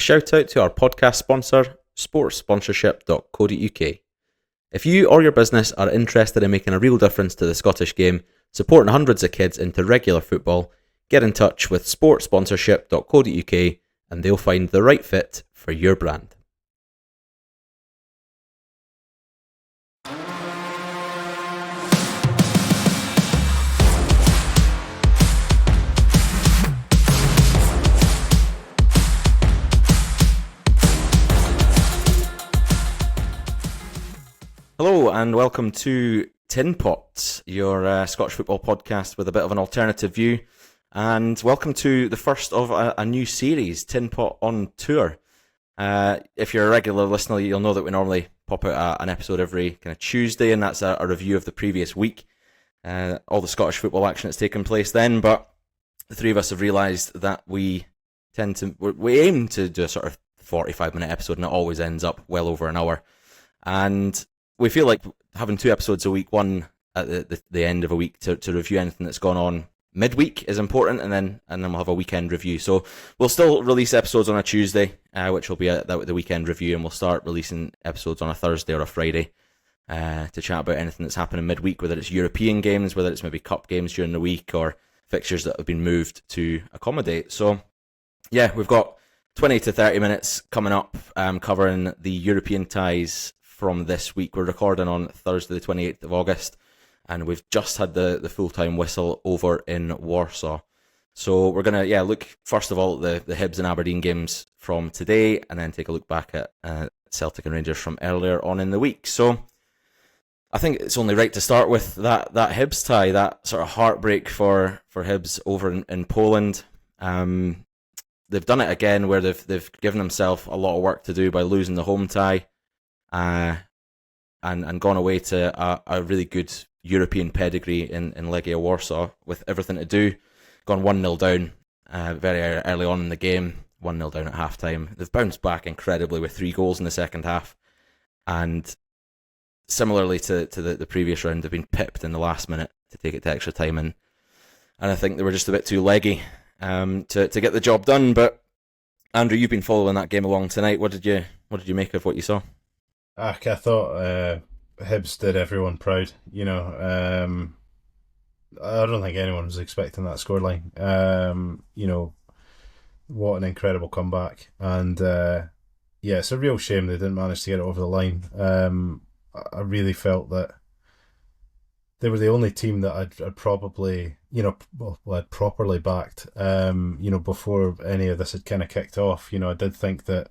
Shout out to our podcast sponsor, sportsponsorship.co.uk. If you or your business are interested in making a real difference to the Scottish game, supporting hundreds of kids into regular football, get in touch with sportsponsorship.co.uk and they'll find the right fit for your brand. Hello and welcome to Tinpot, your Scottish football podcast with a bit of an alternative view. And welcome to the first of a new series, Tinpot On Tour. If you're a regular listener, you'll know that we normally pop out an episode every kind of Tuesday, and that's a review of the previous week. All the Scottish football action that's taken place then, but the three of us have realised that we aim to do a sort of 45-minute episode, and it always ends up well over an hour. And we feel like having two episodes a week, one at the end of a week to review anything that's gone on midweek is important, and then we'll have a weekend review. So we'll still release episodes on a Tuesday, which will be the weekend review, and we'll start releasing episodes on a Thursday or a Friday to chat about anything that's happening midweek, whether it's European games, whether it's maybe cup games during the week, or fixtures that have been moved to accommodate. So yeah, we've got 20 to 30 minutes coming up covering the European ties from this week. We're recording on Thursday the 28th of August, and we've just had the full-time whistle over in Warsaw. So we're going to look first of all at the Hibs and Aberdeen games from today, and then take a look back at Celtic and Rangers from earlier on in the week. So I think it's only right to start with that Hibs tie, that sort of heartbreak for Hibs over in Poland. They've done it again where they've given themselves a lot of work to do by losing the home tie. And gone away to a really good European pedigree in Legia Warsaw with everything to do. Gone 1-0 down very early on in the game, 1-0 down at half-time. They've bounced back incredibly with 3 goals in the second half. And similarly to the previous round, they've been pipped in the last minute to take it to extra time. And I think they were just a bit too leggy to get the job done. But Andrew, you've been following that game along tonight. What did you make of what you saw? I thought Hibs did everyone proud. I don't think anyone was expecting that scoreline. What an incredible comeback. And it's a real shame they didn't manage to get it over the line. I really felt that they were the only team that I'd probably, I'd properly backed, before any of this had kind of kicked off. I did think that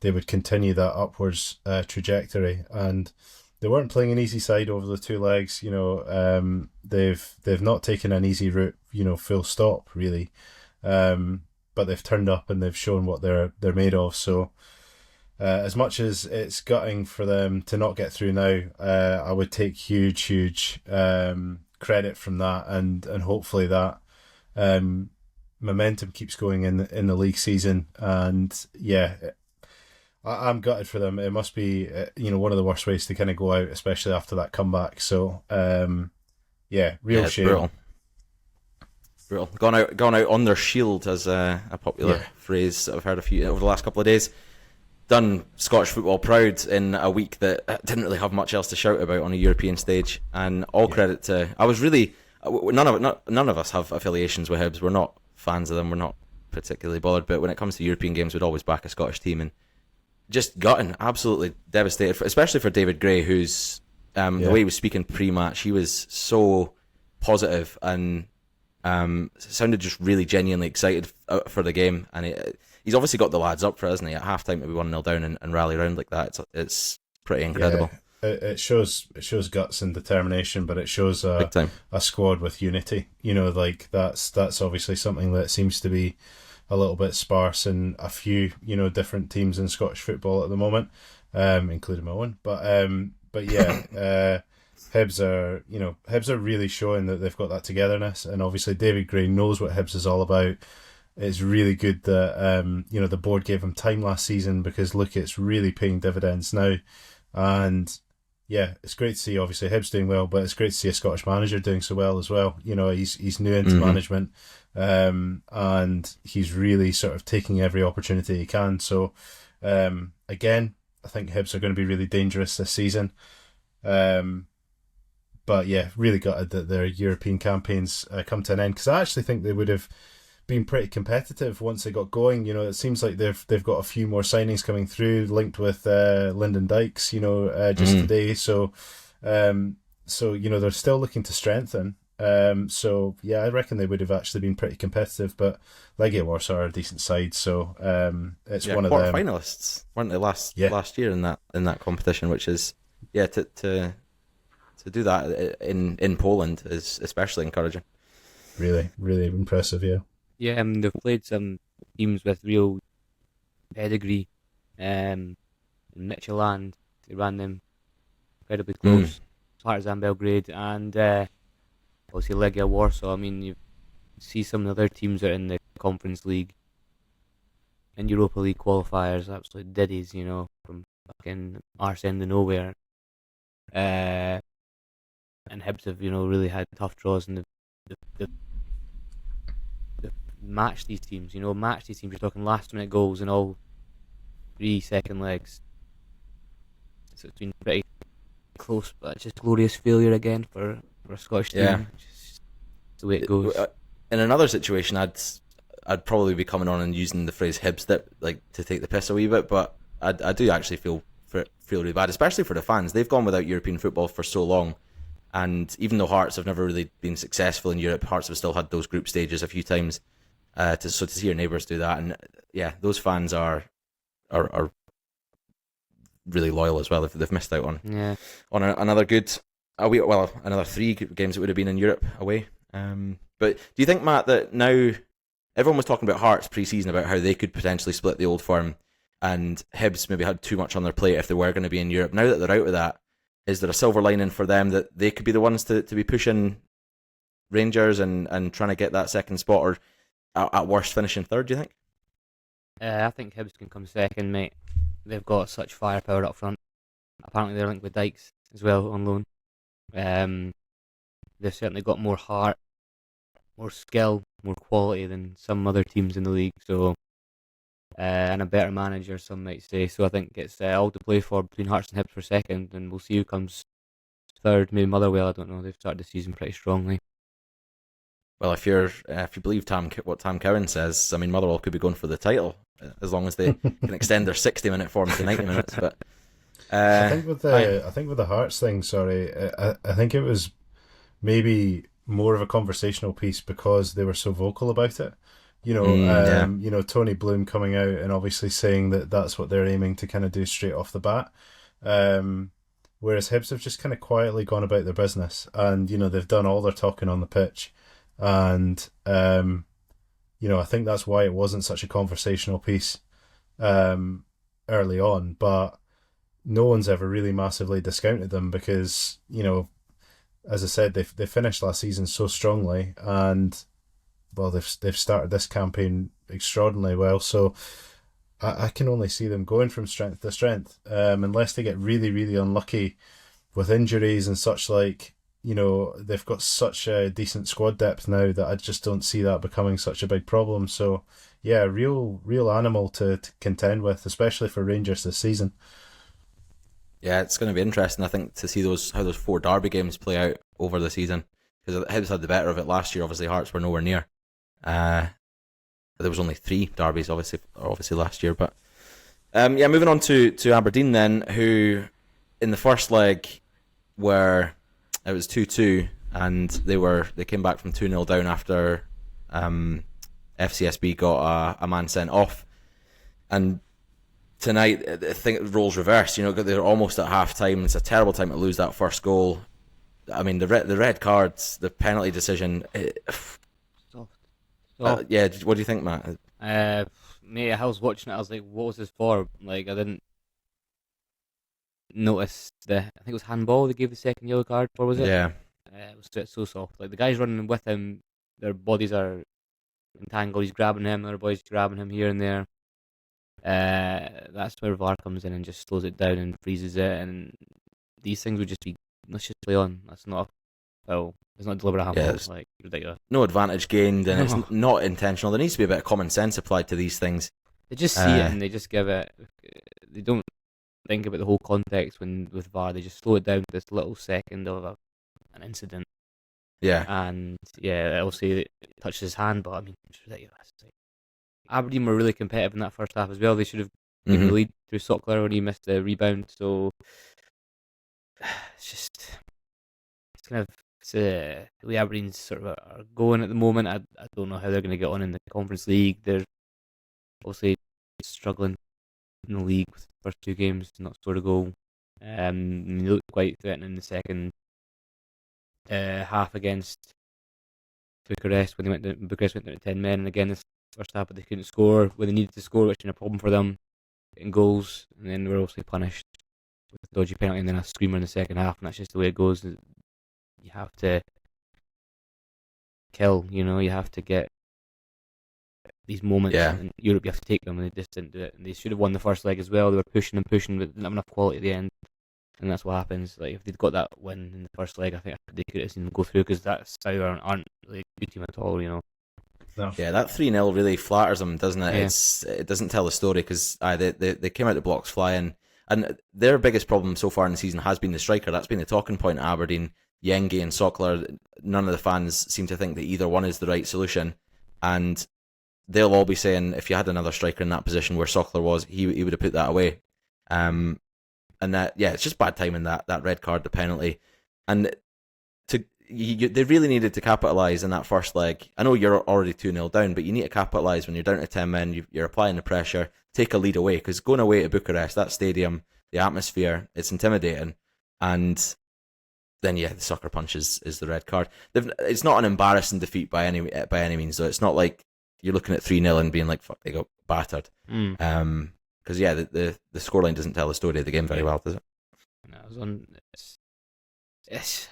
they would continue that upwards trajectory, and they weren't playing an easy side over the 2 legs. They've not taken an easy route, full stop really, but they've turned up and they've shown what they're made of. So as much as it's gutting for them to not get through now, I would take huge credit from that, and hopefully that momentum keeps going in the league season. And I'm gutted for them. It must be, one of the worst ways to kind of go out, especially after that comeback. So, real shame. Brutal. Gone out on their shield, as a popular phrase that I've heard over the last couple of days. Done Scottish football proud in a week that didn't really have much else to shout about on a European stage. And all credit to, none of us have affiliations with Hibs. We're not fans of them. We're not particularly bothered. But when it comes to European games, we'd always back a Scottish team, and just gutting, absolutely devastated, especially for David Gray, who's the way he was speaking pre-match, he was so positive and sounded just really genuinely excited for the game. And he's obviously got the lads up for it, hasn't he? At half-time to be 1-0 down and rally around like that, it's pretty incredible. Yeah, it shows guts and determination, but it shows a squad with unity. That's obviously something that seems to be a little bit sparse in a few, different teams in Scottish football at the moment, including my own. But Hibs are really showing that they've got that togetherness, and obviously David Gray knows what Hibs is all about. It's really good that the board gave him time last season, because look, it's really paying dividends now, and yeah, it's great to see obviously Hibs doing well, but it's great to see a Scottish manager doing so well as well. He's new into management, and he's really sort of taking every opportunity he can. So, again, I think Hibs are going to be really dangerous this season. But yeah, really gutted that their European campaigns come to an end, because I actually think they would have been pretty competitive once they got going. It seems like they've got a few more signings coming through, linked with Lyndon Dykes, just today. So they're still looking to strengthen. So yeah, I reckon they would have actually been pretty competitive. But Legia Warsaw are a decent side, so it's one of them. Quarter-finalists, weren't they last year in that competition? Which is to do that in Poland is especially encouraging. Really, really impressive. Yeah. Yeah, they've played some teams with real pedigree. In Midtjylland, they ran them incredibly close. Partizan Belgrade and obviously Legia Warsaw. I mean, you see some of the other teams that are in the Conference League and Europa League qualifiers, absolute diddies, from fucking arse end of nowhere. And Hibs have, really had tough draws, and they've matched these teams. You're talking last minute goals in all 3 second legs. So it's been pretty close, but it's just glorious failure again for a Scottish team. Yeah. Just the way it goes. In another situation, I'd probably be coming on and using the phrase Hibs that to take the piss a wee bit, but I do actually feel really bad, especially for the fans. They've gone without European football for so long, and even though Hearts have never really been successful in Europe, Hearts have still had those group stages a few times. To see your neighbours do that, and yeah, those fans are really loyal as well. If they've missed out on another good another 3 games it would have been in Europe away. But do you think, Matt, that now everyone was talking about Hearts pre-season about how they could potentially split the Old Firm, and Hibs maybe had too much on their plate if they were going to be in Europe? Now that they're out of that, is there a silver lining for them that they could be the ones to be pushing Rangers and trying to get that second spot, or at worst finishing third, do you think? I think Hibs can come second, mate. They've got such firepower up front. Apparently they're linked with Dykes as well on loan. They've certainly got more heart, more skill, more quality than some other teams in the league. So, and a better manager, some might say. So I think it's all to play for between Hearts and Hibs for second, and we'll see who comes third. Maybe Motherwell, I don't know. They've started the season pretty strongly. Well, if you believe what Tam Cowan says, I mean, Motherwell could be going for the title as long as they can extend their 60-minute form to 90 minutes. But I think with the Hearts thing, I think it was maybe more of a conversational piece because they were so vocal about it. Tony Bloom coming out and obviously saying that that's what they're aiming to kind of do straight off the bat. Whereas Hibs have just kind of quietly gone about their business, and they've done all their talking on the pitch. And I think that's why it wasn't such a conversational piece early on. But no one's ever really massively discounted them because as I said, they finished last season so strongly, and well, they've started this campaign extraordinarily well. So I can only see them going from strength to strength, unless they get really, really unlucky with injuries and such like. They've got such a decent squad depth now that I just don't see that becoming such a big problem. So, yeah, real animal to contend with, especially for Rangers this season. Yeah, it's going to be interesting, I think, to see how those 4 derby games play out over the season, because Hibs had the better of it last year. Obviously, Hearts were nowhere near. There was only 3 derbies, obviously last year. But moving on to Aberdeen then, who in the first leg it was 2-2, and they came back from 2-0 down after FCSB got a man sent off. And tonight, I think the roles reversed. They're almost at half time. It's a terrible time to lose that first goal. I mean, the red cards, the penalty decision. Soft. What do you think, Matt? Mate, I was watching it. I was like, "What was this for?" Like, I didn't notice I think it was handball they gave the second yellow card for, was it? Yeah. It was so soft. Like, the guys running with him, their bodies are entangled. He's grabbing him, other boys grabbing him here and there. That's where VAR comes in and just slows it down and freezes it. And these things would just be, let's just play on. That's not a foul. It's not deliberate handball. Yeah, It's like ridiculous. no advantage gained, and No. it's not intentional. There needs to be a bit of common sense applied to these things. They just see it and they just give it. They don't think about the whole context with VAR. They just slow it down to this little second of an incident. Yeah. And yeah, it'll say it touches his hand, but I mean, it's ridiculous. Like, Aberdeen were really competitive in that first half as well. They should have taken the lead through Sockler when he missed the rebound. So it's kind of the way Aberdeen's sort of are going at the moment. I don't know how they're going to get on in the Conference League. They're obviously struggling in the league with the first two games, not scored a goal. They looked quite threatening in the second half against Bucharest when Bucharest went down to 10 men, and again this first half, but they couldn't score when they needed to score, which was a problem for them, getting goals, and then they were obviously punished with a dodgy penalty and then a screamer in the second half, and that's just the way it goes. You have to kill, you have to get these moments, in Europe you have to take them, and they just didn't do it, and they should have won the first leg as well. They were pushing and pushing, but didn't have enough quality at the end. And that's what happens. Like, if they'd got that win in the first leg, I think they could have seen them go through, because that Sauer aren't really a good team at all, No. Yeah, that 3-0 really flatters them, doesn't it? Yeah. It doesn't tell the story, because they came out the blocks flying, and their biggest problem so far in the season has been the striker. That's been the talking point at Aberdeen. Yenge and Sockler, none of the fans seem to think that either one is the right solution, and they'll all be saying if you had another striker in that position where Sockler was, he would have put that away. And that, it's just bad timing, that red card, the penalty. And they really needed to capitalise in that first leg. I know you're already 2-0 down, but you need to capitalise when you're down to 10 men, you're applying the pressure, take a lead away, because going away to Bucharest, that stadium, the atmosphere, it's intimidating. And then, the sucker punch is the red card. It's not an embarrassing defeat by any means, though. It's not like you're looking at 3-0 and being like, fuck, they got battered. Because the scoreline doesn't tell the story of the game very well, does it? No, it was on. It's,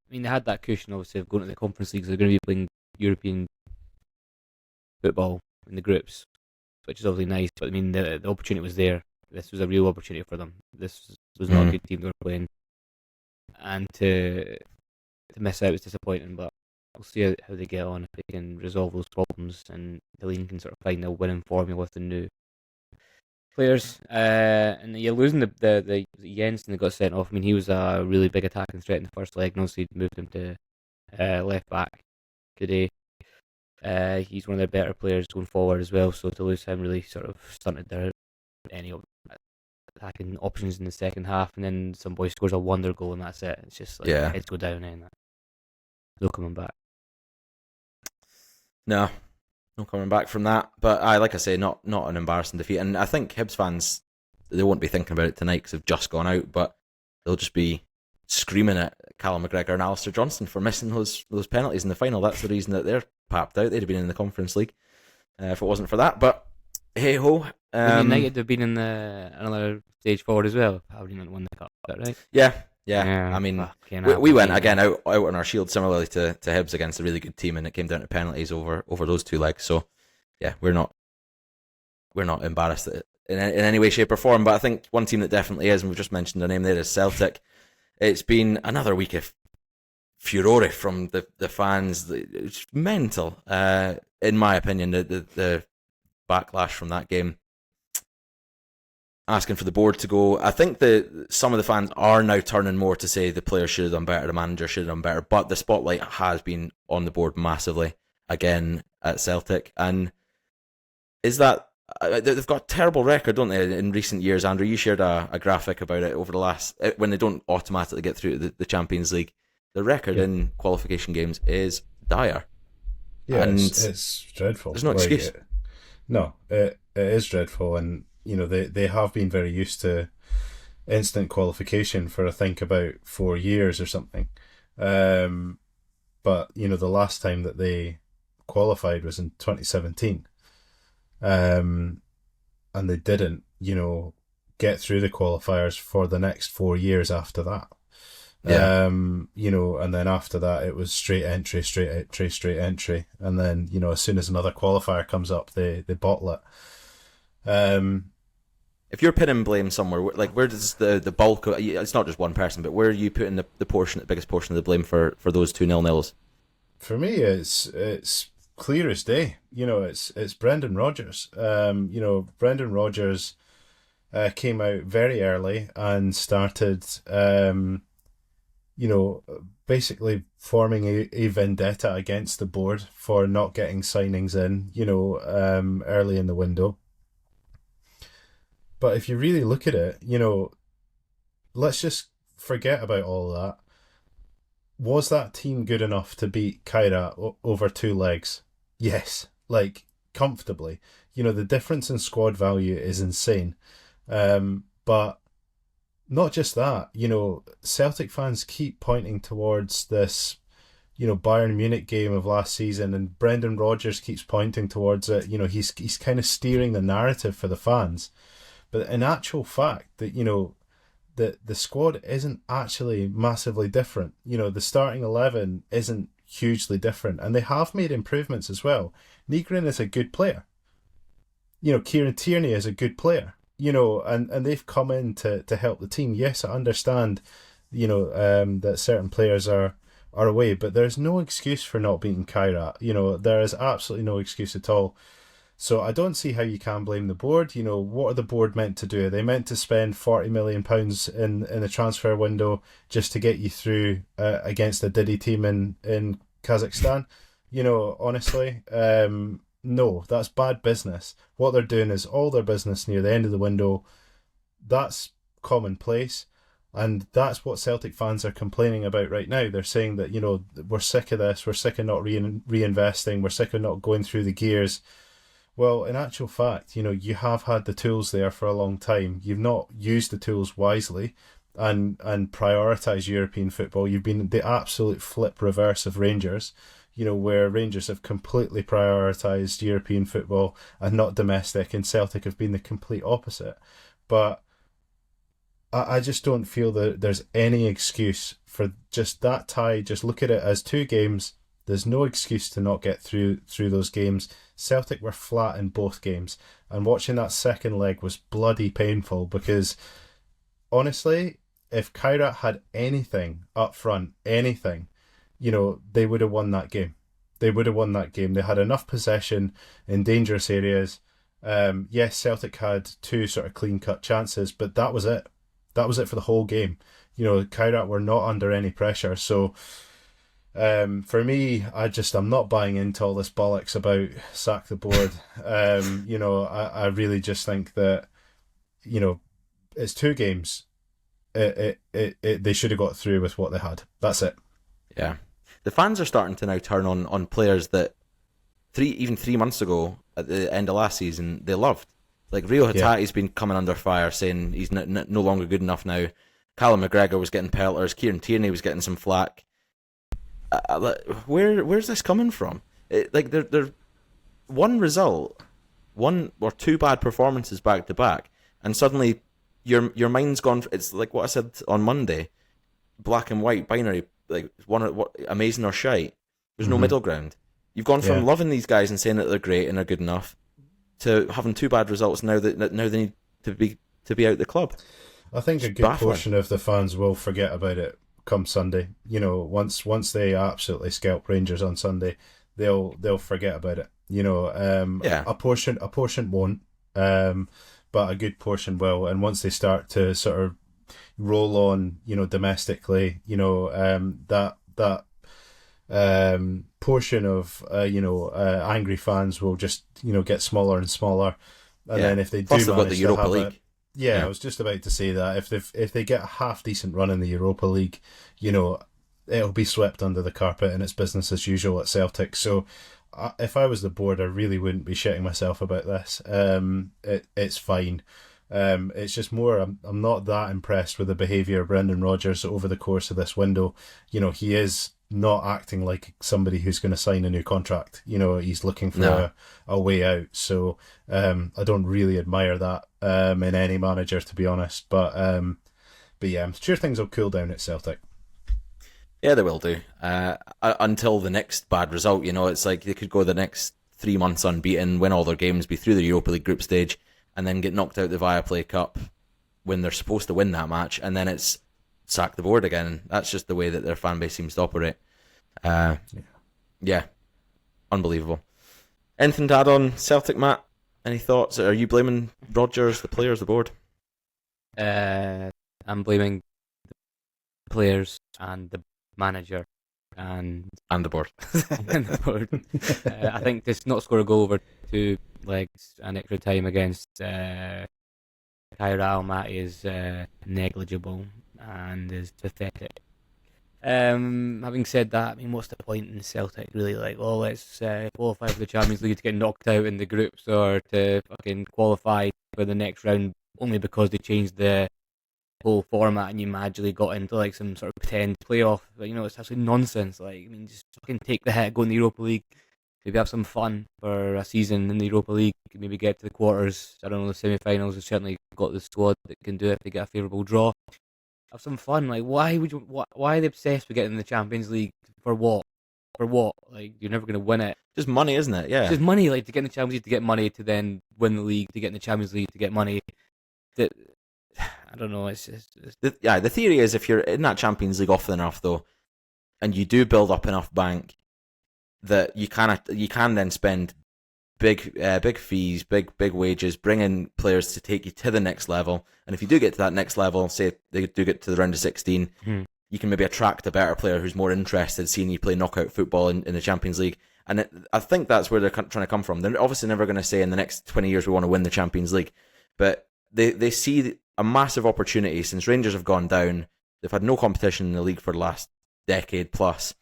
I mean, they had that cushion obviously of going to the Conference League, so they're going to be playing European football in the groups, which is obviously nice. But I mean, the opportunity was there. This was a real opportunity for them. This was not a good team they were playing, and to miss out was disappointing. But we'll see how they get on, if they can resolve those problems, and Helene can sort of find a winning formula with the new players. And you're losing the Jensen that got sent off. I mean, he was a really big attacking threat in the first leg, and obviously moved him to left back today. He's one of their better players going forward as well, so to lose him really sort of stunted their any attacking options in the second half, and then some boy scores a wonder goal and that's it. It's just like heads go down and no coming back. No coming back from that. But like I say, not an embarrassing defeat. And I think Hibs fans, they won't be thinking about it tonight because they've just gone out, but they'll just be screaming at Callum McGregor and Alistair Johnston for missing those penalties in the final. That's the reason that they're papped out. They'd have been in the Conference League if it wasn't for that. But hey ho. United have been in another stage forward as well. Aberdeen won the cup, is that right? Yeah. I mean, we went again out on our shield, similarly to Hibs, against a really good team, and it came down to penalties over those two legs. So yeah, we're not embarrassed in any way, shape or form. But I think one team that definitely is, and we've just mentioned the name there, is Celtic. It's been another week of furore from the fans. It's mental, in my opinion. The backlash from that game, asking for the board to go. I think that some of the fans are now turning more to say the players should have done better, the manager should have done better, but the spotlight has been on the board massively again at Celtic. And is that they've got a terrible record, don't they, in recent years? Andrew, you shared a graphic about it over the last, when they don't automatically get through to the Champions League. The record in qualification games is dire. Yeah, and it's dreadful. There's no excuse. It is dreadful, and they have been very used to instant qualification for I think about 4 years or something. But the last time that they qualified was in 2017, and they didn't get through the qualifiers for the next 4 years after that. And then after that it was straight entry, and then as soon as another qualifier comes up, they bottle it. if you're pinning blame somewhere, like where does the bulk of it's not just one person, but where are you putting the biggest portion of the blame for those 2-0? For me, it's clear as day. It's Brendan Rodgers. Brendan Rodgers came out very early and started, basically forming a vendetta against the board for not getting signings in, early in the window. But if you really look at it, let's just forget about all of that. Was that team good enough to beat Kyra over 2 legs? Yes, comfortably. The difference in squad value is insane. But not just that, Celtic fans keep pointing towards this, Bayern Munich game of last season, and Brendan Rodgers keeps pointing towards it. He's kind of steering the narrative for the fans. But in actual fact, that the squad isn't actually massively different. The starting 11 isn't hugely different, and they have made improvements as well. Nygren is a good player. Kieran Tierney is a good player. And they've come in to help the team. Yes, I understand, that certain players are away, but there's no excuse for not beating Kyra. There is absolutely no excuse at all. So I don't see how you can blame the board. What are the board meant to do? Are they meant to spend £40 million in the transfer window just to get you through against a Diddy team in Kazakhstan? Honestly, no, that's bad business. What they're doing is all their business near the end of the window. That's commonplace. And that's what Celtic fans are complaining about right now. They're saying that, we're sick of this. We're sick of not reinvesting. We're sick of not going through the gears. Well, in actual fact, you have had the tools there for a long time. You've not used the tools wisely and prioritised European football. You've been the absolute flip reverse of Rangers, where Rangers have completely prioritised European football and not domestic, and Celtic have been the complete opposite. But I just don't feel that there's any excuse for just that tie. Just look at it as 2 games. There's no excuse to not get through those games. Celtic were flat in both games, and watching that second leg was bloody painful because, honestly, if Kyra had anything up front, they would have won that game. They had enough possession in dangerous areas. Yes, Celtic had 2 sort of clean-cut chances, but that was it. That was it for the whole game. Kyra were not under any pressure, so... for me, I'm not buying into all this bollocks about sack the board. I really just think that, it's 2 games. They should have got through with what they had. That's it. Yeah. The fans are starting to now turn on players that 3 months ago at the end of last season they loved. Like Rio Hatate's been coming under fire, saying he's no longer good enough now. Callum McGregor was getting pelters. Kieran Tierney was getting some flack. Where's this coming from? They're one result, 1 or 2 bad performances back to back, and suddenly your mind's gone. It's like what I said on Monday, black and white binary, like what amazing or shite. There's no middle ground. You've gone from loving these guys and saying that they're great and they're good enough to having 2 bad results now they need to be out the club. I think a good portion of the fans will forget about it come Sunday. Once they absolutely scalp Rangers on Sunday, they'll forget about it. A portion won't, but a good portion will. And once they start to sort of roll on, domestically, that portion of angry fans will just get smaller and smaller. And then if they do Plus they've got manage the to Europa have League. I was just about to say that if they get a half decent run in the Europa League, it'll be swept under the carpet and it's business as usual at Celtic. So if I was the board, I really wouldn't be shitting myself about this. It's fine. It's just more, I'm not that impressed with the behaviour of Brendan Rodgers over the course of this window. He is not acting like somebody who's going to sign a new contract. He's looking for a way out. So I don't really admire that in any manager, to be honest. But yeah, I'm sure things will cool down at Celtic. Yeah, they will do. Until the next bad result, it's like they could go the next 3 months unbeaten, win all their games, be through the Europa League group stage, and then get knocked out the Viaplay Cup when they're supposed to win that match, and then it's sack the board again. That's just the way that their fan base seems to operate. Yeah, unbelievable. Anything to add on Celtic, Matt? Any thoughts? Are you blaming Rodgers, the players, the board? I'm blaming the players and the manager and the board. and the board. I think to not score a goal over 2 legs and extra time against Kyra Almaty is negligible and is pathetic. Having said that, I mean, what's the point in Celtic really? Like, oh, let's qualify for the Champions League to get knocked out in the groups, or to fucking qualify for the next round only because they changed the whole format and you magically got into like some sort of pretend playoff. But, you know, it's absolutely nonsense. Like, I mean, just fucking take the hit, go in the Europa League, maybe have some fun for a season in the Europa League, maybe get to the quarters, I don't know, the semi-finals. We've certainly got the squad that can do it if they get a favourable draw. Have some fun. Like, why are they obsessed with getting in the Champions League? For what? Like, you're never going to win it. Just money, isn't it? Yeah. It's just money. Like, to get in the Champions League, to get money, to then win the league, to get in the Champions League, to get money. That, I don't know. It's just... The theory is, if you're in that Champions League often enough, though, and you do build up enough bank, that you can then spend big fees, big wages, bring in players to take you to the next level. And if you do get to that next level, say they do get to the round of 16, you can maybe attract a better player who's more interested seeing you play knockout football in the Champions League. And I think that's where they're trying to come from. They're obviously never going to say in the next 20 years we want to win the Champions League, but they see a massive opportunity. Since Rangers have gone down, they've had no competition in the league for the last decade plus.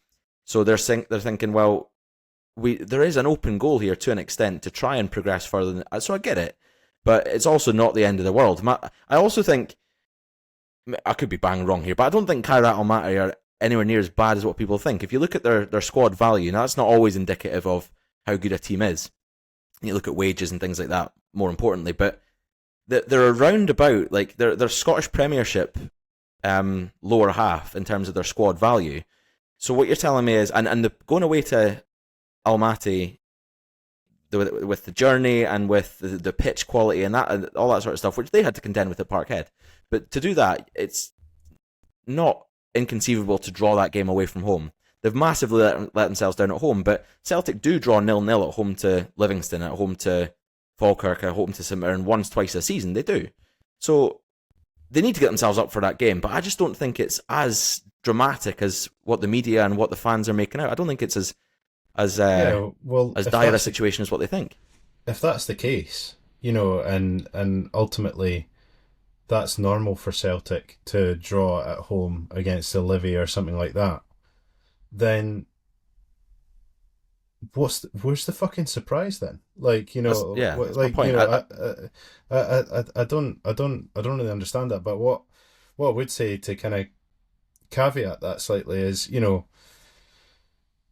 So they're thinking, well, there is an open goal here to an extent to try and progress further. So I get it, but it's also not the end of the world. I also think, I could be bang wrong here, but I don't think Kyra Almaty are anywhere near as bad as what people think. If you look at their squad value, now that's not always indicative of how good a team is. You look at wages and things like that, more importantly, but they're around about, like, they're Scottish Premiership lower half in terms of their squad value. So what you're telling me is, and going away to Almaty with the journey and with the pitch quality and that and all that sort of stuff, which they had to contend with at Parkhead. But to do that, it's not inconceivable to draw that game away from home. They've massively let themselves down at home, but Celtic do draw 0-0 at home to Livingston, at home to Falkirk, at home to St Mirren once, twice a season. They do. So they need to get themselves up for that game, but I just don't think it's as dramatic as what the media and what the fans are making out. I don't think it's as dire a situation as what they think. If that's the case, you know, and ultimately that's normal for Celtic to draw at home against Olivia or something like that, then where's the fucking surprise then? Like, you know, like, you know, I don't really understand that. But what I would say to kind of caveat that slightly is, you know,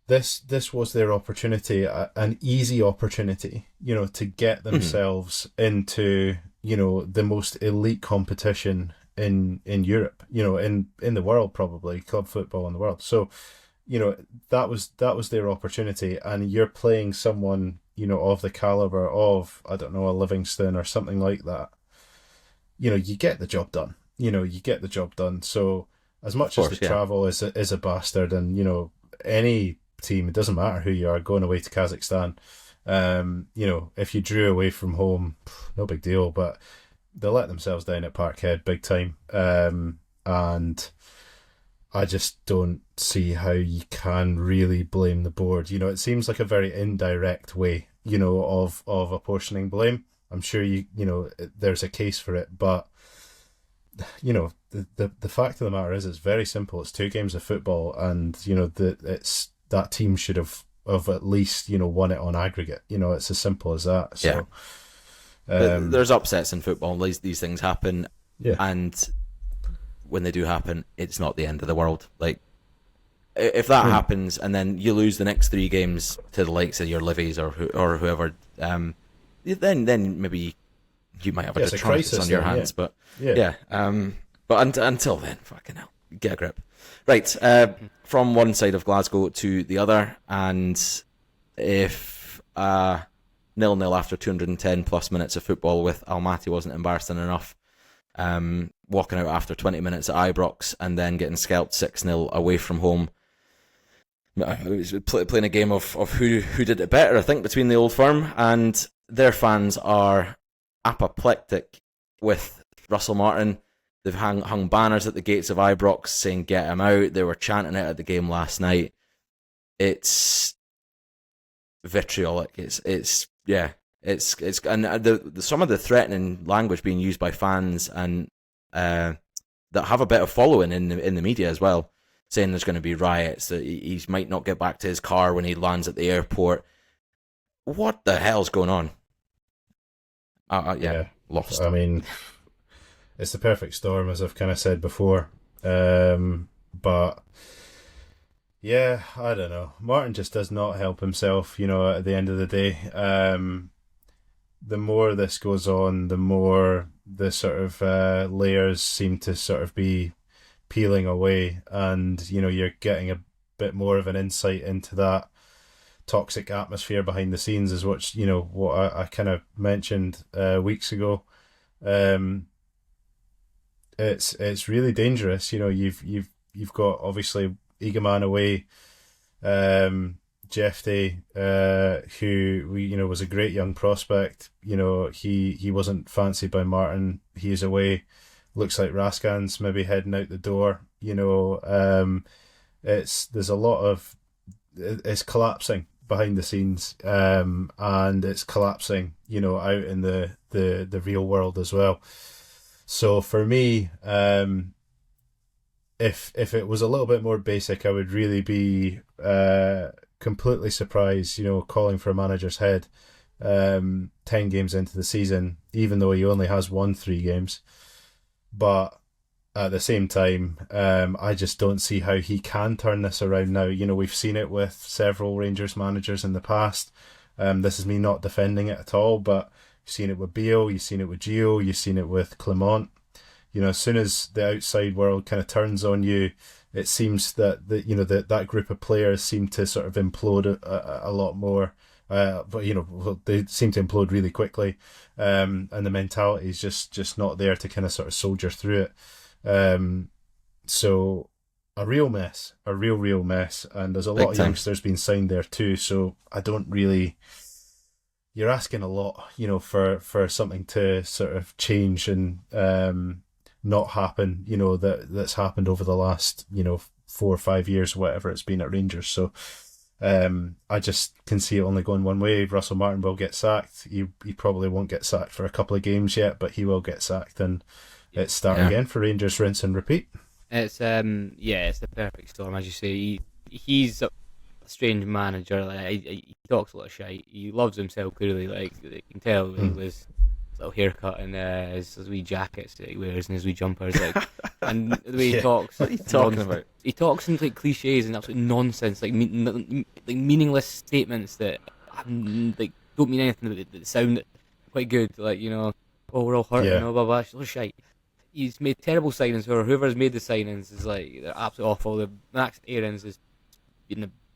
this was their opportunity, an easy opportunity, you know, to get themselves into, you know, the most elite competition in Europe, you know, in the world, probably club football in the world. So, you know, that was their opportunity, and you're playing someone, you know, of the caliber of, I don't know, a Livingston or something like that. You know, you get the job done. So as much as the travel is a bastard, and, you know, any team, it doesn't matter who you are, going away to Kazakhstan, you know, if you drew away from home, no big deal, but they let themselves down at Parkhead big time, and I just don't see how you can really blame the board. You know, it seems like a very indirect way, you know, of apportioning blame. I'm sure you know there's a case for it, but, you know, the fact of the matter is, it's very simple. It's 2 games of football, and, you know, that team should have at least, you know, won it on aggregate. You know, it's as simple as that. So, there's upsets in football. These things happen, and when they do happen, it's not the end of the world. Like, if that happens, and then you lose the next 3 games to the likes of your Livies or whoever, then maybe you might have a crisis on your hands. But until then, fucking hell, get a grip. Right, from one side of Glasgow to the other, and if 0-0 after 210 plus minutes of football with Almaty wasn't embarrassing enough. Walking out after 20 minutes at Ibrox and then getting scalped 6-0 away from home. It was playing a game of who did it better, I think, between the Old Firm, and their fans are apoplectic with Russell Martin. They've hung banners at the gates of Ibrox saying "Get him out." They were chanting it at the game last night. It's vitriolic. It's and some of the threatening language being used by fans and that have a bit of following in the media as well, saying there's going to be riots, that he might not get back to his car when he lands at the airport. What the hell's going on? Lost. I mean, it's the perfect storm, as I've kind of said before. But yeah, I don't know. Martin just does not help himself, at the end of the day. The more this goes on, the more the sort of layers seem to sort of be peeling away, and you're getting a bit more of an insight into that toxic atmosphere behind the scenes, is what I kind of mentioned weeks ago. It's really dangerous. You've got obviously Egaman away, Jeff Day, who was a great young prospect. He wasn't fancied by Martin. He is away. Looks like Raskan's maybe heading out the door. There's a lot of it's collapsing behind the scenes, and it's collapsing, out in the real world as well. So for me, if it was a little bit more basic, I would really be completely surprised, calling for a manager's head 10 games into the season, even though he only has won 3 games. But at the same time, I just don't see how he can turn this around now. We've seen it with several Rangers managers in the past. This is me not defending it at all, but you've seen it with Beale, you've seen it with Gio, you've seen it with Clement. As soon as the outside world kind of turns on you, it seems that that group of players seem to sort of implode a lot more. But they seem to implode really quickly, and the mentality is just not there to kind of sort of soldier through it. So a real mess, real mess, and there's a lot of youngsters being signed there too. So I don't really. You're asking a lot, for something to sort of change and not happen. That's happened over the last 4 or 5 years, whatever it's been at Rangers. So. I just can see it only going one way. Russell Martin will get sacked. He probably won't get sacked for a couple of games yet, but he will get sacked, and it's starting again for Rangers, rinse and repeat. It's it's the perfect storm, as you say. He's a strange manager. He talks a lot of shite. He loves himself clearly. You can tell with his little haircut and his wee jackets that he wears and his wee jumpers, and the way he talks. What are you talking about? He talks in cliches and absolute nonsense, meaningless statements that don't mean anything, that sound quite good. Oh, we're all hurting, blah blah blah. It's all shite. He's made terrible signings, or whoever's made the signings is they're absolutely awful. The Max Aarons is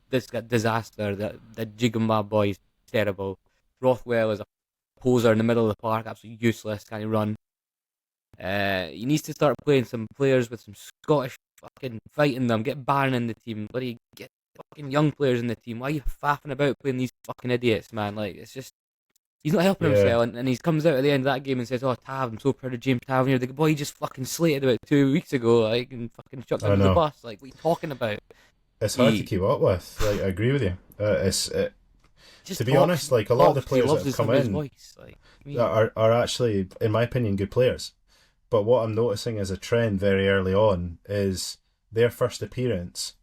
this disaster. The Jigamba boy is terrible. Rothwell is a poser in the middle of the park, absolutely useless, can't run. He needs to start playing some players with some Scottish fucking fight in them. Get Barron in the team. Bloody get fucking young players in the team. Why are you faffing about playing these fucking idiots, man? It's just he's not helping himself, and he comes out at the end of that game and says, "Oh, Tav, I'm so proud of James Tavernier." The boy he just fucking slated about 2 weeks ago, and fucking chucked him under the bus. What are you talking about? It's hard to keep up with. I agree with you. To be honest, a lot of the players that have come in are actually, in my opinion, good players. But what I'm noticing as a trend very early on is their first appearance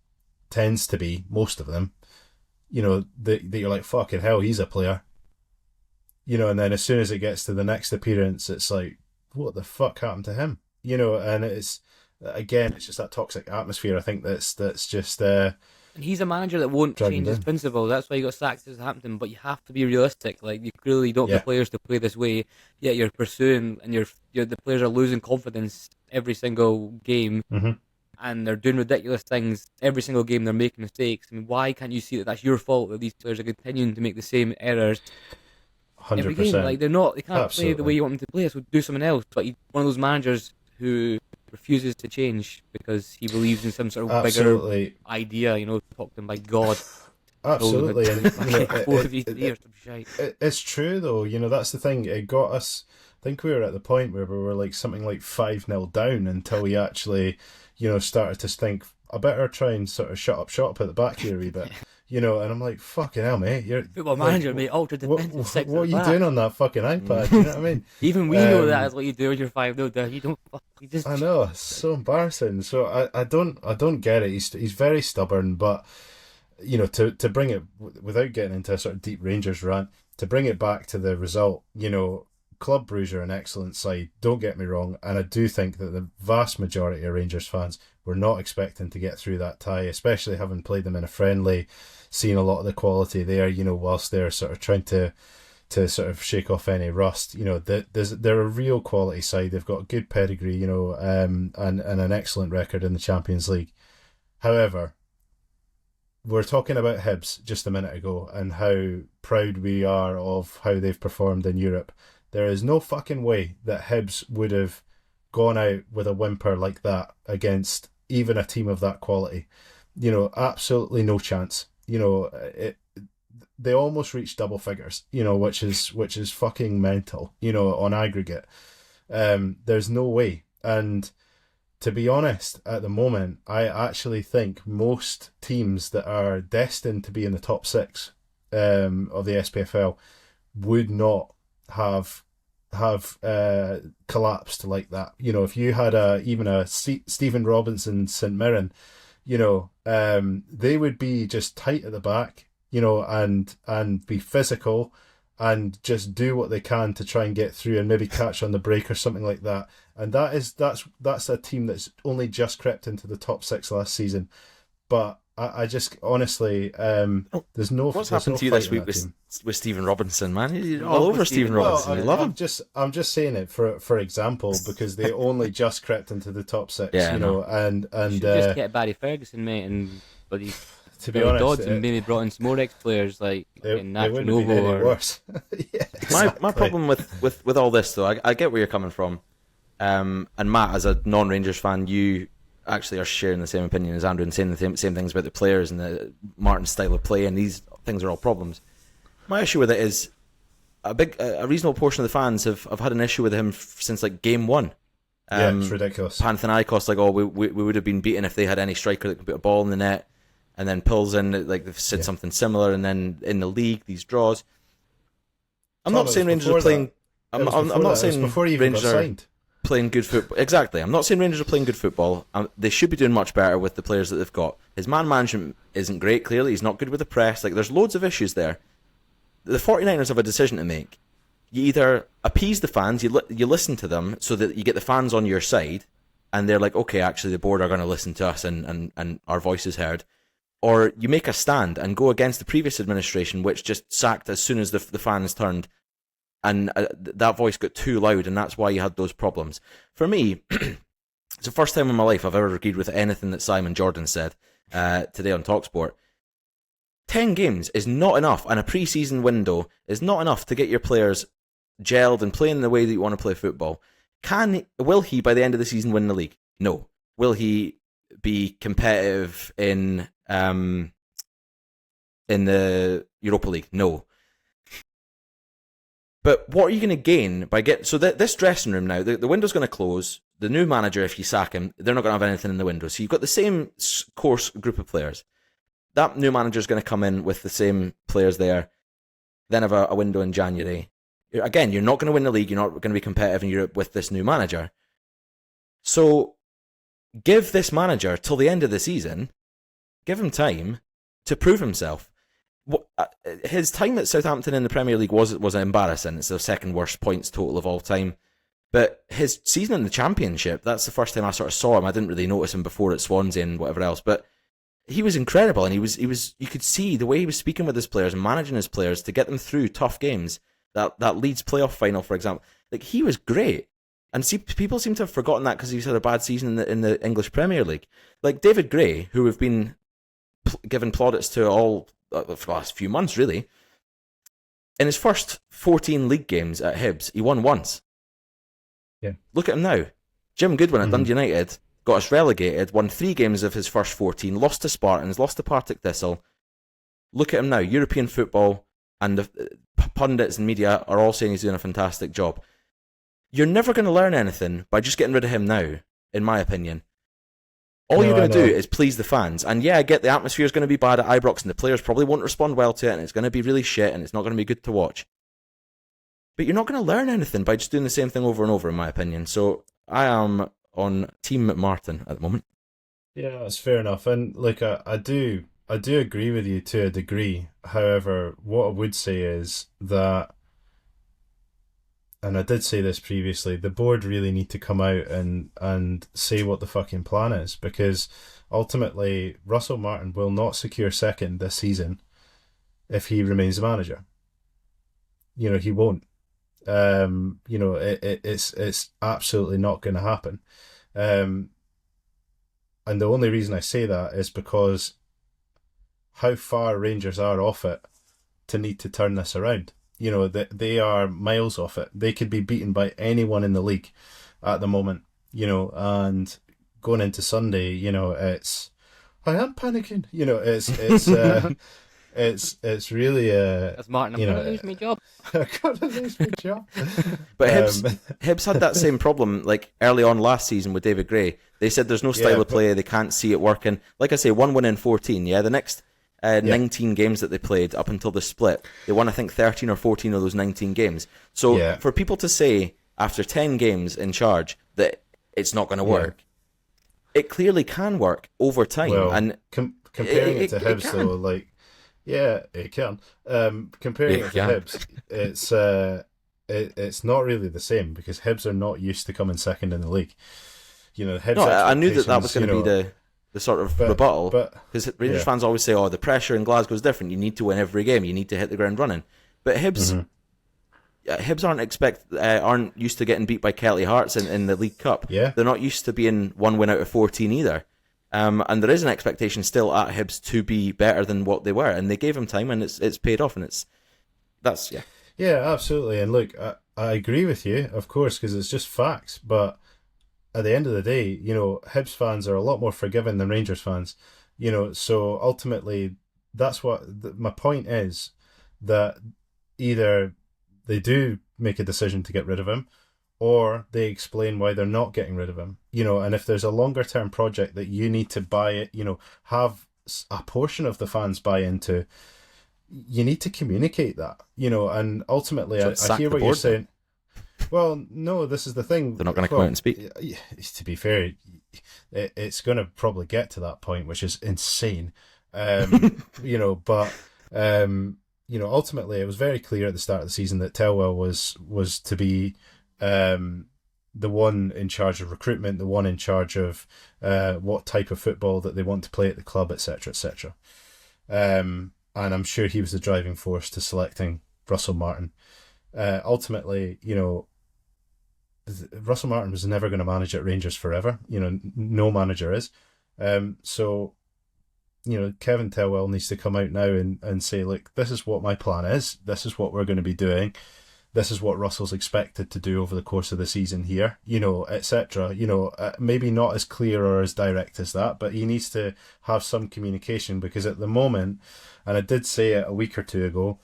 tends to be, most of them, that you're like, fucking hell, he's a player. And then as soon as it gets to the next appearance, it's like, what the fuck happened to him? And it's just that toxic atmosphere. I think that's just... And he's a manager that won't change his principles. That's why he got sacked as Hampton. But you have to be realistic. You clearly don't get players to play this way. Yet you're pursuing, and the players are losing confidence every single game, and they're doing ridiculous things every single game. They're making mistakes. I mean, why can't you see that that's your fault that these players are continuing to make the same errors every game. 100%. Like they can't play the Absolutely. way you want them to play. So do something else. But he's one of those managers who refuses to change because he believes in some sort of bigger Absolutely. idea. Taught them by God. Absolutely. And, 4-3-3 or some shite. it's true, though. That's the thing. It got us. I think we were at the point where we were like something like 5-0 down until we actually, started to think, I better try and sort of shut up at the back here a wee bit. And I'm like, fucking hell, mate. You're Football manager, mate. Ultra defensive. What are you doing on that fucking iPad? You know what I mean? Even we know that is what you do when you're 5-0 down. You don't. You just. I know. It's so embarrassing. So I don't get it. He's very stubborn, but to bring it without getting into a sort of deep Rangers rant, to bring it back to the result, Club Brugge are an excellent side, don't get me wrong, and I do think that the vast majority of Rangers fans were not expecting to get through that tie, especially having played them in a friendly, seeing a lot of the quality there, whilst they're sort of trying to sort of shake off any rust. They're a real quality side. They've got good pedigree, and an excellent record in the Champions League. However, we're talking about Hibs just a minute ago and how proud we are of how they've performed in Europe. There is no fucking way that Hibs would have gone out with a whimper like that against even a team of that quality. Absolutely no chance. They almost reached double figures, which is fucking mental, on aggregate. There's no way. And to be honest, at the moment, I actually think most teams that are destined to be in the top six of the SPFL would not have collapsed like that. If you had even a Stephen Robinson St Mirren, they would be just tight at the back, and be physical and just do what they can to try and get through and maybe catch on the break or something like that. And that's a team that's only just crept into the top six last season. But I just honestly, there's no. What's happened to you this week with Stephen Robinson, man? You're all over Stephen Robinson. You love him. I'm just saying it for example because they only just crept into the top six. Yeah, and You should just get Barry Ferguson, mate, and bloody to be Billy honest, Dodds, and maybe brought in some more ex-players like it Nacho wouldn't have been any Novo. worse. Yeah, exactly. My problem with all this, though, I get where you're coming from. And Matt, as a non-Rangers fan, you actually are sharing the same opinion as Andrew and saying the same things about the players and the Martin's style of play, and these things are all problems. My issue with it is a reasonable portion of the fans have had an issue with him since like game one. It's ridiculous. Panathinaikos, we would have been beaten if they had any striker that could put a ball in the net, and then Pilsen, they've said something similar, and then in the league these draws. I'm not saying Rangers are playing. I'm not saying before he even Rangers got are signed. playing good football. Exactly. I'm not saying Rangers are playing good football. They should be doing much better with the players that they've got. His man management isn't great, clearly. He's not good with the press. There's loads of issues there. The 49ers have a decision to make. You either appease the fans, you listen to them so that you get the fans on your side, and they're like, okay, actually the board are going to listen to us and our voice is heard. Or you make a stand and go against the previous administration, which just sacked as soon as the fans turned. And that voice got too loud, and that's why you had those problems. For me, it's the first time in my life I've ever agreed with anything that Simon Jordan said today on TalkSport. 10 games is not enough, and a pre-season window is not enough to get your players gelled and playing the way that you want to play football. Will he, by the end of the season, win the league? No. Will he be competitive in the Europa League? No. But what are you going to gain by this dressing room now? The window's going to close. The new manager, if you sack him, they're not going to have anything in the window. So you've got the same course group of players. That new manager is going to come in with the same players there. Then have a window in January. Again, you're not going to win the league. You're not going to be competitive in Europe with this new manager. So give this manager till the end of the season. Give him time to prove himself. His time at Southampton in the Premier League was embarrassing. It's the second worst points total of all time. But his season in the Championship, that's the first time I sort of saw him. I didn't really notice him before at Swansea and whatever else, but he was incredible, and he was. You could see the way he was speaking with his players and managing his players to get them through tough games. That Leeds playoff final, for example, he was great. And people seem to have forgotten that because he's had a bad season in the English Premier League. Like David Gray, who have been given plaudits to all for the last few months, really. In his first 14 league games at Hibs, he won once. Yeah. Look at him now. Jim Goodwin at Dundee United got us relegated, won 3 games of his first 14, lost to Spartans, lost to Partick Thistle. Look at him now. European football and the pundits and media are all saying he's doing a fantastic job. You're never going to learn anything by just getting rid of him now, in my opinion. All you're going to do is please the fans. And yeah, I get the atmosphere is going to be bad at Ibrox and the players probably won't respond well to it and it's going to be really shit and it's not going to be good to watch. But you're not going to learn anything by just doing the same thing over and over, in my opinion. So I am on Team Martin at the moment. Yeah, that's fair enough. And like I do agree with you to a degree. However, what I would say is that, and I did say this previously, the board really need to come out and say what the fucking plan is, because ultimately Russell Martin will not secure second this season if he remains the manager. You know, he won't. You know, it's absolutely not going to happen. And the only reason I say that is because how far Rangers are off it to need to turn this around. You know, they are miles off it. They could be beaten by anyone in the league at the moment, you know, and going into Sunday, you know, I am panicking, you know, it's really That's Martin, I'm going to lose my job. I'm going to lose my job. But Hibs had that same problem, like early on last season with David Gray. They said there's no style of play, they can't see it working. Like I say, 1 win in 14, yeah? The next 19 games that they played up until the split, they won, I think, 13 or 14 of those 19 games. So for people to say, after 10 games in charge, that it's not going to work, it clearly can work over time. Well, and comparing it to Hibs, though, like, yeah, it can. Comparing it to Hibs, it's not really the same, because Hibs are not used to coming second in the league. You know, Hibs. No, I knew that was going to be the sort of rebuttal, because Rangers fans always say, "Oh, the pressure in Glasgow is different. You need to win every game. You need to hit the ground running." But Hibs, Hibs aren't used to getting beat by Kelty Hearts in the League Cup. Yeah, they're not used to being 1 win out of 14 either. And there is an expectation still at Hibs to be better than what they were, and they gave him time, and it's paid off, and that's. Yeah, absolutely. And look, I agree with you, of course, because it's just facts. But at the end of the day, you know, Hibs fans are a lot more forgiving than Rangers fans. You know, so ultimately, that's what my point is, that either they do make a decision to get rid of him, or they explain why they're not getting rid of him. You know, and if there's a longer term project that you need to buy it, you know, have a portion of the fans buy into, you need to communicate that, you know, and ultimately I hear what you're saying. Well, no, this is the thing. They're not going to come out and speak. To be fair, it's going to probably get to that point, which is insane. You know, but you know, ultimately, it was very clear at the start of the season that Telwell was to be the one in charge of recruitment, the one in charge of what type of football that they want to play at the club, etc., etc. And I'm sure he was the driving force to selecting Russell Martin. Ultimately, you know, Russell Martin was never going to manage at Rangers forever. You know, no manager is. So, you know, Kevin Telwell needs to come out now and say, look, this is what my plan is. This is what we're going to be doing. This is what Russell's expected to do over the course of the season here, you know, etc. You know, maybe not as clear or as direct as that, but he needs to have some communication, because at the moment, and I did say it a week or two ago,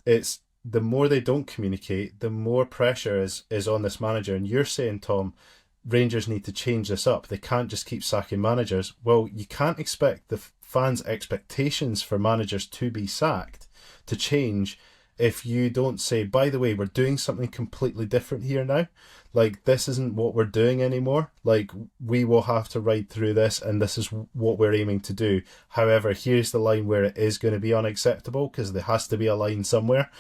it's the more they don't communicate, the more pressure is on this manager. And you're saying, Tom, Rangers need to change this up. They can't just keep sacking managers. Well, you can't expect the fans' expectations for managers to be sacked to change if you don't say, by the way, we're doing something completely different here now. Like, this isn't what we're doing anymore. Like, we will have to ride through this, and this is what we're aiming to do. However, here's the line where it is going to be unacceptable, because there has to be a line somewhere,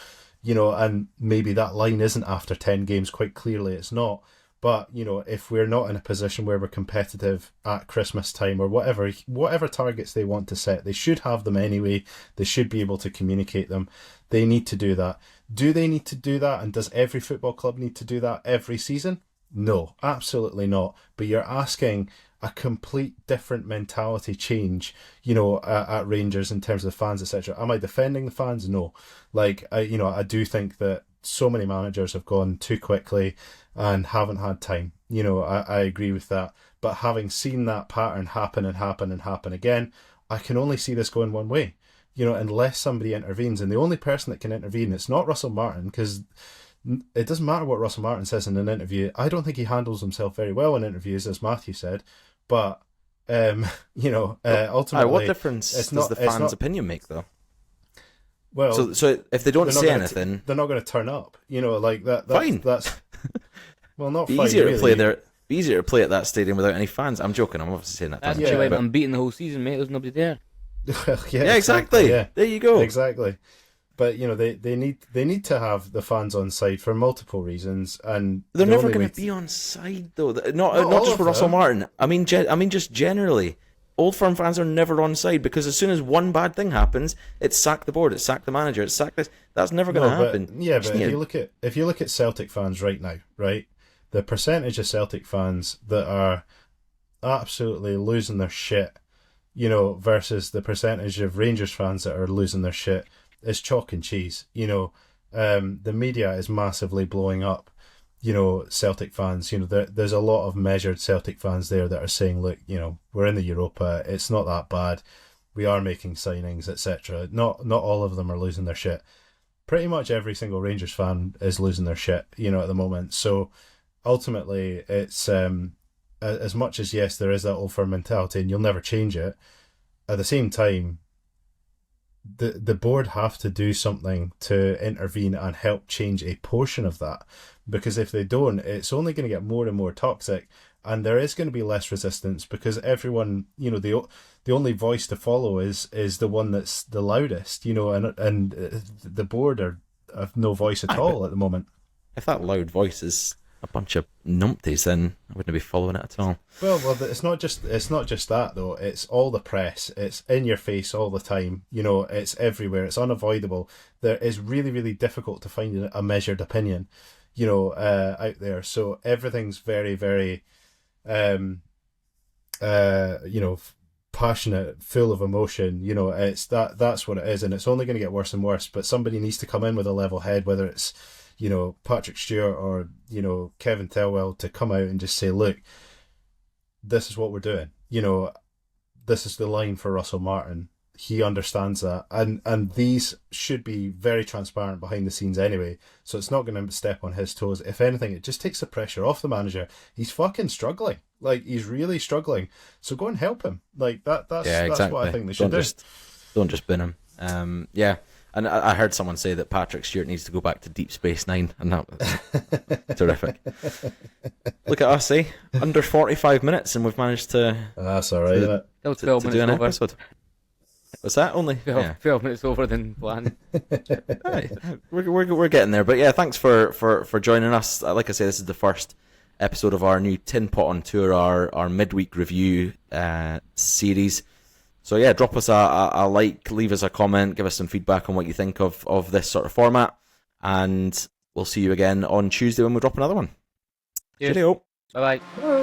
you know, and maybe that line isn't after 10 games. Quite clearly it's not. But, you know, if we're not in a position where we're competitive at Christmas time or whatever targets they want to set, they should have them anyway. They should be able to communicate them. They need to do that. Do they need to do that? And does every football club need to do that every season? No, absolutely not. But you're asking a complete different mentality change, at Rangers in terms of the fans, etc. Am I defending the fans? No. I do think that so many managers have gone too quickly and haven't had time. I agree with that. But having seen that pattern happen and happen and happen again, I can only see this going one way. Unless somebody intervenes. And the only person that can intervene, it's not Russell Martin, because it doesn't matter what Russell Martin says in an interview. I don't think he handles himself very well in interviews, as Matthew said. But, ultimately... what difference does the fans' opinion make, though? Well, so if they don't say anything... they're not going to turn up. Fine. That's... Well, not fine, easier really. To play there. Easier to play at that stadium without any fans. I'm joking. I'm obviously saying that. That's why we went unbeaten the whole season, mate. There's nobody there. Yeah, exactly. Yeah. There you go. Exactly. But they need to have the fans on side for multiple reasons, and they're never going to be on side though. Not just for Russell Martin. I mean just generally, Old Firm fans are never on side, because as soon as one bad thing happens, it's sack the board, it's sack the manager, it's sack this. That's never going to happen. But if you look at Celtic fans right now, right, the percentage of Celtic fans that are absolutely losing their shit, versus the percentage of Rangers fans that are losing their shit, is chalk and cheese. The media is massively blowing up, Celtic fans. There's a lot of measured Celtic fans there that are saying, look, we're in the Europa, it's not that bad, we are making signings, etc. Not all of them are losing their shit. Pretty much every single Rangers fan is losing their shit, at the moment. So ultimately, it's as much as, yes, there is that Old Firm mentality and you'll never change it, at the same time, the board have to do something to intervene and help change a portion of that, because if they don't, it's only going to get more and more toxic, and there is going to be less resistance, because everyone, the only voice to follow is the one that's the loudest, and the board have no voice at all at the moment. If that loud voice is a bunch of numpties, then I wouldn't be following it at all. Well, it's not just that though. It's all the press. It's in your face all the time. It's everywhere. It's unavoidable. There is really, really difficult to find a measured opinion, out there. So everything's very, very, passionate, full of emotion. It's that's what it is, and it's only going to get worse and worse. But somebody needs to come in with a level head, whether it's Patrick Stewart or, Kevin Thelwell, to come out and just say, look, this is what we're doing. This is the line for Russell Martin. He understands that. And these should be very transparent behind the scenes anyway. So it's not going to step on his toes. If anything, it just takes the pressure off the manager. He's fucking struggling. He's really struggling. So go and help him. That's what I think they should do. Don't just bin him. And I heard someone say that Patrick Stewart needs to go back to Deep Space Nine, and that was terrific. Look at us, under 45 minutes, and we've managed to... That's all right, isn't it? To do an episode. What's that? Only 12 minutes over than planned. Right. We're getting there, but yeah, thanks for joining us. Like I say, this is the first episode of our new Tinpot On Tour, our midweek review series. So yeah, drop us a like, leave us a comment, give us some feedback on what you think of this sort of format, and we'll see you again on Tuesday when we drop another one. Cheers. Cheerio. Bye-bye. Bye.